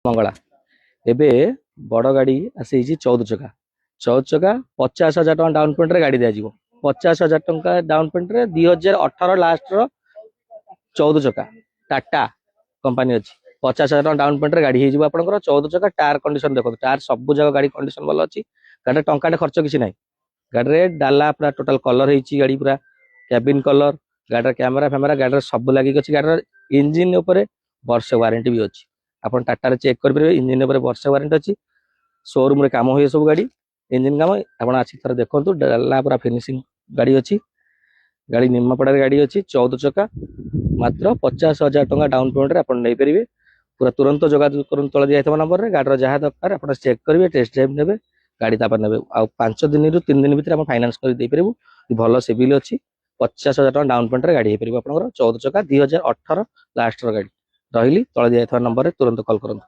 मंगला एबे बड़ गाड़ी आसी 14 चका 50,000 डाउन पेमेंट रे गाड़ी दिया 50,000 टंका डाउन पेमेंट रे 2018 लास्ट रो 14 चका टाटा कंपनी अच्छी 50,000 डाउन पेमेंट रे गाड़ी हो 14 चका टायर कंडीशन देखो टायर सब जगह गाड़ी कंडीशन भल अच्छी गाड़ी टंका खर्च किसी ना गाड़ी डाला पूरा टोटाल कलर होती गाड़ी पूरा कैबिन कलर गाड़ी कैमेरा फैमेरा गाड़ी सब लगे गाड़ी इंजिन वर्षे वारंटी भी अच्छी आप टाटा चेक करेंगे इंजिन वर्षे वारंटी अच्छी शोरूम रे काम हुए सब गाड़ी इंजिन काम आप आसी थर देखो डाला पूरा फिनिशिंग गाड़ी अच्छी गाड़ी निमापड़ा गाड़ी अच्छी 14 चका मात्र 50,000 टंका डाउन पेमेंट आप नहीं पारे पूरा तुरंत जोगाजोग कर तले दिया नंबर रे गाड़ी जहाँ दरकार आप चेक करेंगे टेस्ट ड्राइव ने गाड़ी ने आ 5 दिन रु 3 दिन भितर फाइनान्स कर भल सिविल अच्छी 50,000 टंका डाउन पेमेंट गाड़ी हो पार आप 14 चका 2018 लास्ट गाड़ी रही तले दिया नंबर रे तुरंत कॉल करूँ।